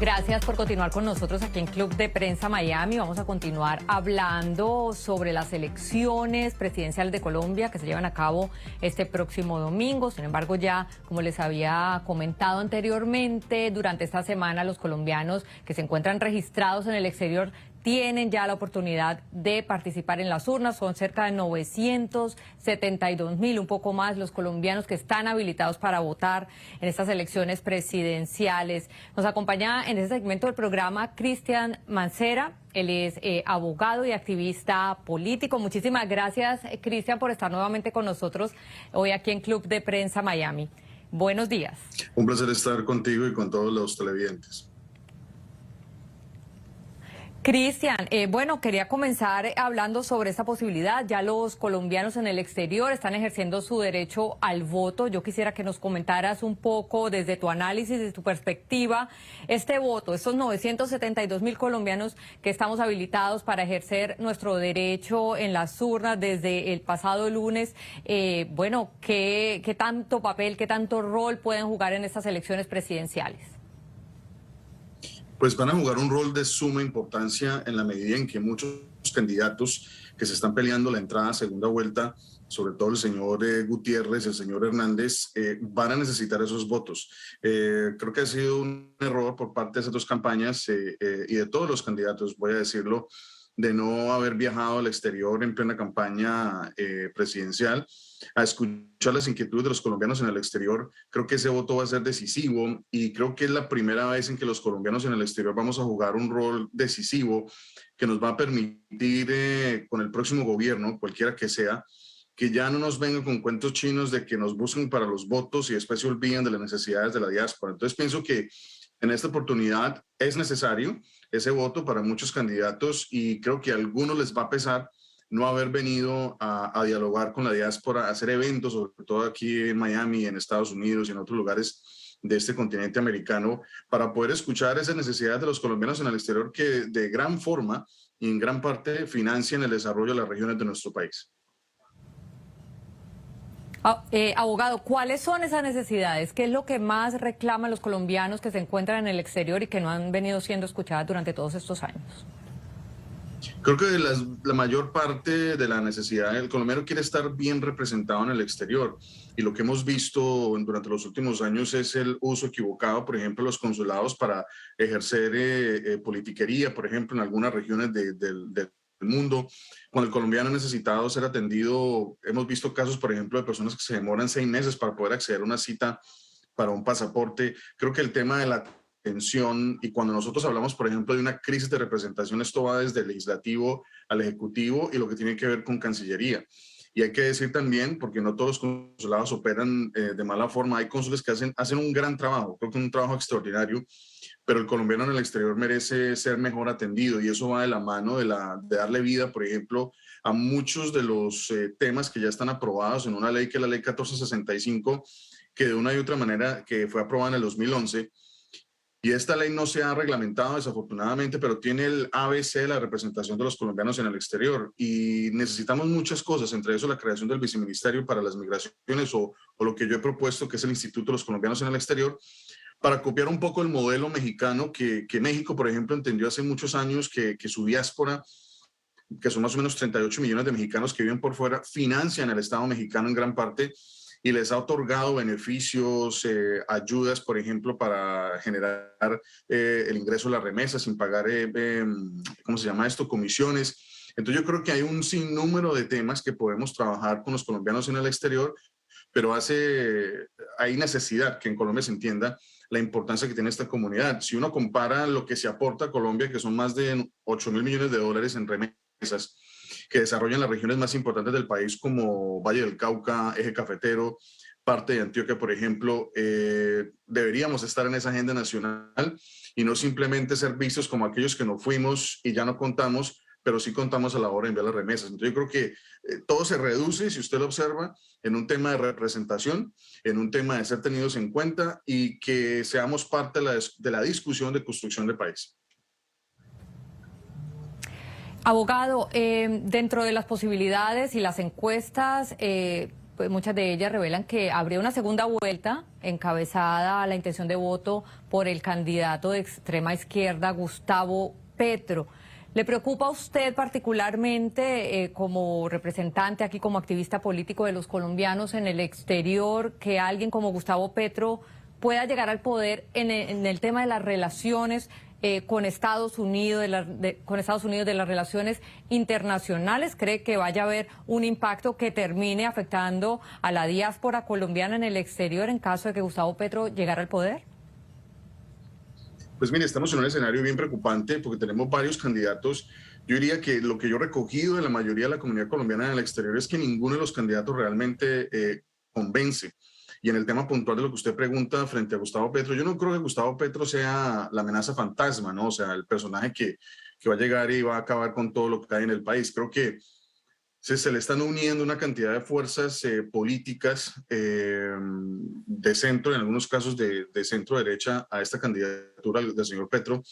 Gracias por continuar con nosotros aquí en Club de Prensa Miami. Vamos a continuar hablando sobre las elecciones presidenciales de Colombia que se llevan a cabo este próximo domingo. Sin embargo, ya como les había comentado anteriormente, durante esta semana los colombianos que se encuentran registrados en el exterior tienen ya la oportunidad de participar en las urnas. Son cerca de 972.000, un poco más, los colombianos que están habilitados para votar en estas elecciones presidenciales. Nos acompaña en este segmento del programa Cristian Mancera. Él es abogado y activista político. Muchísimas gracias, Cristian, por estar nuevamente con nosotros hoy aquí en Club de Prensa Miami. Buenos días. Un placer estar contigo y con todos los televidentes. Cristian, bueno, quería comenzar hablando sobre esta posibilidad. Ya los colombianos en el exterior están ejerciendo su derecho al voto. Yo quisiera que nos comentaras un poco desde tu análisis, desde tu perspectiva, este voto, estos 972.000 colombianos que estamos habilitados para ejercer nuestro derecho en las urnas desde el pasado lunes. Bueno, ¿qué tanto papel, qué tanto rol pueden jugar en estas elecciones presidenciales? Pues van a jugar un rol de suma importancia en la medida en que muchos candidatos que se están peleando la entrada a segunda vuelta, sobre todo el señor Gutiérrez, el señor Hernández, van a necesitar esos votos. Creo que ha sido un error por parte de esas dos campañas y de todos los candidatos, voy a decirlo, de no haber viajado al exterior en plena campaña presidencial a escuchar las inquietudes de los colombianos en el exterior. Creo que ese voto va a ser decisivo y creo que es la primera vez en que los colombianos en el exterior vamos a jugar un rol decisivo que nos va a permitir con el próximo gobierno, cualquiera que sea, que ya no nos vengan con cuentos chinos de que nos busquen para los votos y después se olviden de las necesidades de la diáspora. Entonces pienso que en esta oportunidad es necesario ese voto para muchos candidatos y creo que a algunos les va a pesar no haber venido a dialogar con la diáspora, a hacer eventos, sobre todo aquí en Miami, en Estados Unidos y en otros lugares de este continente americano, para poder escuchar esas necesidades de los colombianos en el exterior que de gran forma y en gran parte financian el desarrollo de las regiones de nuestro país. Abogado, ¿cuáles son esas necesidades? ¿Qué es lo que más reclaman los colombianos que se encuentran en el exterior y que no han venido siendo escuchadas durante todos estos años? Creo que la mayor parte de la necesidad, el colombiano quiere estar bien representado en el exterior y lo que hemos visto durante los últimos años es el uso equivocado, por ejemplo, los consulados para ejercer politiquería, por ejemplo, en algunas regiones del mundo. Cuando el colombiano ha necesitado ser atendido, hemos visto casos, por ejemplo, de personas que se demoran 6 meses para poder acceder a una cita para un pasaporte. Creo que el tema de la atención y cuando nosotros hablamos, por ejemplo, de una crisis de representación, esto va desde el legislativo al ejecutivo y lo que tiene que ver con Cancillería. Y hay que decir también, porque no todos los consulados operan de mala forma, hay cónsules que hacen un gran trabajo, creo que un trabajo extraordinario, pero el colombiano en el exterior merece ser mejor atendido y eso va de la mano de darle vida, por ejemplo, a muchos de los temas que ya están aprobados en una ley que es la ley 1465, que de una y otra manera que fue aprobada en el 2011. Y esta ley no se ha reglamentado desafortunadamente, pero tiene el ABC de la representación de los colombianos en el exterior y necesitamos muchas cosas, entre eso la creación del viceministerio para las migraciones o lo que yo he propuesto, que es el Instituto de los Colombianos en el Exterior, para copiar un poco el modelo mexicano que México, por ejemplo, entendió hace muchos años que su diáspora, que son más o menos 38 millones de mexicanos que viven por fuera, financian el Estado mexicano en gran parte y les ha otorgado beneficios, ayudas, por ejemplo, para generar el ingreso de las remesas sin pagar, ¿cómo se llama esto?, comisiones. Entonces yo creo que hay un sinnúmero de temas que podemos trabajar con los colombianos en el exterior, pero hay necesidad que en Colombia se entienda la importancia que tiene esta comunidad. Si uno compara lo que se aporta a Colombia, que son más de 8.000 millones de dólares en remesas, que desarrollan las regiones más importantes del país como Valle del Cauca, Eje Cafetero, parte de Antioquia, por ejemplo, deberíamos estar en esa agenda nacional y no simplemente ser vistos como aquellos que no fuimos y ya no contamos, pero sí contamos a la hora de enviar las remesas. Entonces yo creo que todo se reduce, si usted lo observa, en un tema de representación, en un tema de ser tenidos en cuenta y que seamos parte de la discusión de construcción de país. Abogado, dentro de las posibilidades y las encuestas, pues muchas de ellas revelan que habría una segunda vuelta encabezada a la intención de voto por el candidato de extrema izquierda, Gustavo Petro. ¿Le preocupa a usted particularmente como representante aquí, como activista político de los colombianos en el exterior, que alguien como Gustavo Petro pueda llegar al poder en el tema de las relaciones con Estados Unidos, de las relaciones internacionales? ¿Cree que vaya a haber un impacto que termine afectando a la diáspora colombiana en el exterior en caso de que Gustavo Petro llegara al poder? Pues mire, estamos en un escenario bien preocupante porque tenemos varios candidatos. Yo diría que lo que yo he recogido de la mayoría de la comunidad colombiana en el exterior es que ninguno de los candidatos realmente convence. Y en el tema puntual de lo que usted pregunta frente a Gustavo Petro, yo no creo que Gustavo Petro sea la amenaza fantasma, ¿no? O sea, el personaje que va a llegar y va a acabar con todo lo que hay en el país. Creo que se le están uniendo una cantidad de fuerzas políticas de centro, en algunos casos de centro derecha, a esta candidatura del señor Petro,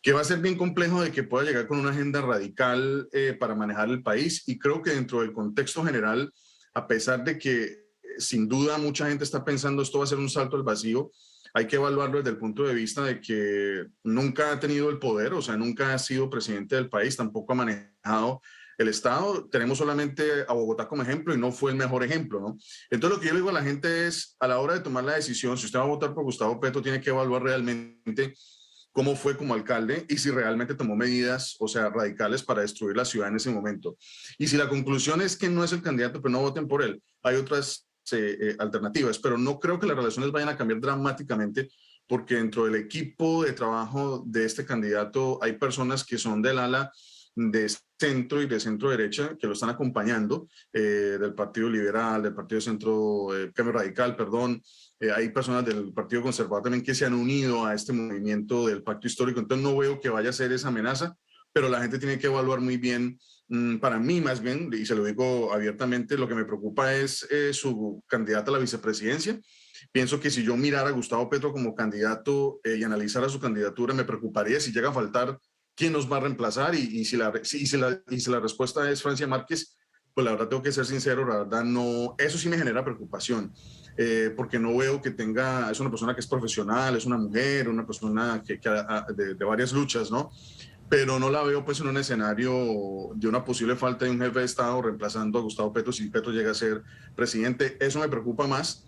que va a ser bien complejo de que pueda llegar con una agenda radical para manejar el país. Y creo que dentro del contexto general, a pesar de que sin duda mucha gente está pensando esto va a ser un salto al vacío, hay que evaluarlo desde el punto de vista de que nunca ha tenido el poder, o sea, nunca ha sido presidente del país, tampoco ha manejado el Estado. Tenemos solamente a Bogotá como ejemplo y no fue el mejor ejemplo, ¿no? Entonces lo que yo le digo a la gente es, a la hora de tomar la decisión, si usted va a votar por Gustavo Petro, tiene que evaluar realmente cómo fue como alcalde y si realmente tomó medidas, o sea, radicales para destruir la ciudad en ese momento. Y si la conclusión es que no es el candidato, pues no voten por él. Hay otras alternativas, pero no creo que las relaciones vayan a cambiar dramáticamente porque dentro del equipo de trabajo de este candidato hay personas que son del ala de centro y de centro derecha que lo están acompañando, del Partido Liberal, del Partido Centro, Cambio Radical, perdón. Hay personas del Partido Conservador también que se han unido a este movimiento del pacto histórico, entonces no veo que vaya a ser esa amenaza, pero la gente tiene que evaluar muy bien. Para mí, más bien, y se lo digo abiertamente, lo que me preocupa es su candidata a la vicepresidencia. Pienso que si yo mirara a Gustavo Petro como candidato y analizara su candidatura, me preocuparía si llega a faltar quién nos va a reemplazar y si la respuesta es Francia Márquez, pues la verdad tengo que ser sincero, la verdad no, eso sí me genera preocupación, porque no veo que es una persona que es profesional, es una mujer, una persona de varias luchas, ¿no? Pero no la veo pues en un escenario de una posible falta de un jefe de Estado reemplazando a Gustavo Petro si Petro llega a ser presidente. Eso me preocupa más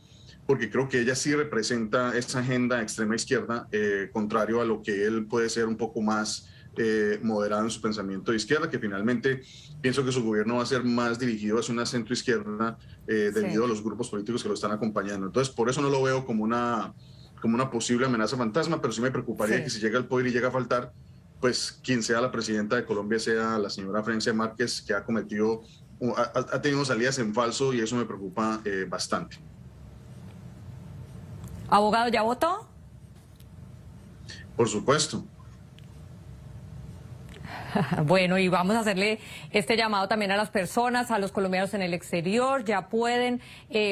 porque creo que ella sí representa esa agenda extrema izquierda, contrario a lo que él puede ser un poco más moderado en su pensamiento de izquierda, que finalmente pienso que su gobierno va a ser más dirigido hacia una centro izquierda debido a los grupos políticos que lo están acompañando. Entonces, por eso no lo veo como una posible amenaza fantasma, pero sí me preocuparía que si llega al poder y llega a faltar, pues quien sea la presidenta de Colombia sea la señora Francia Márquez, que ha tenido salidas en falso y eso me preocupa bastante. ¿Abogado, ya votó? Por supuesto. Bueno, y vamos a hacerle este llamado también a las personas, a los colombianos en el exterior. Ya pueden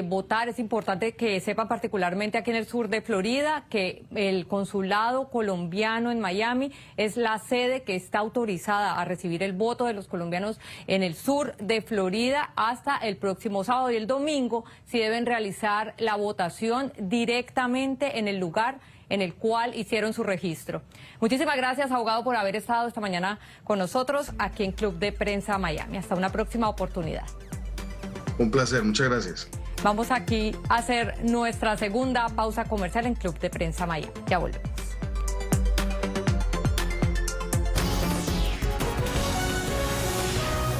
votar. Es importante que sepan, particularmente aquí en el sur de Florida, que el consulado colombiano en Miami es la sede que está autorizada a recibir el voto de los colombianos en el sur de Florida hasta el próximo sábado, y el domingo sí deben realizar la votación directamente en el lugar en el cual hicieron su registro. Muchísimas gracias, abogado, por haber estado esta mañana con nosotros aquí en Club de Prensa Miami. Hasta una próxima oportunidad. Un placer, muchas gracias. Vamos aquí a hacer nuestra segunda pausa comercial en Club de Prensa Miami. Ya volvemos.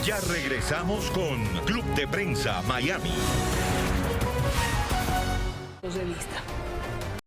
Ya regresamos con Club de Prensa Miami. De vista.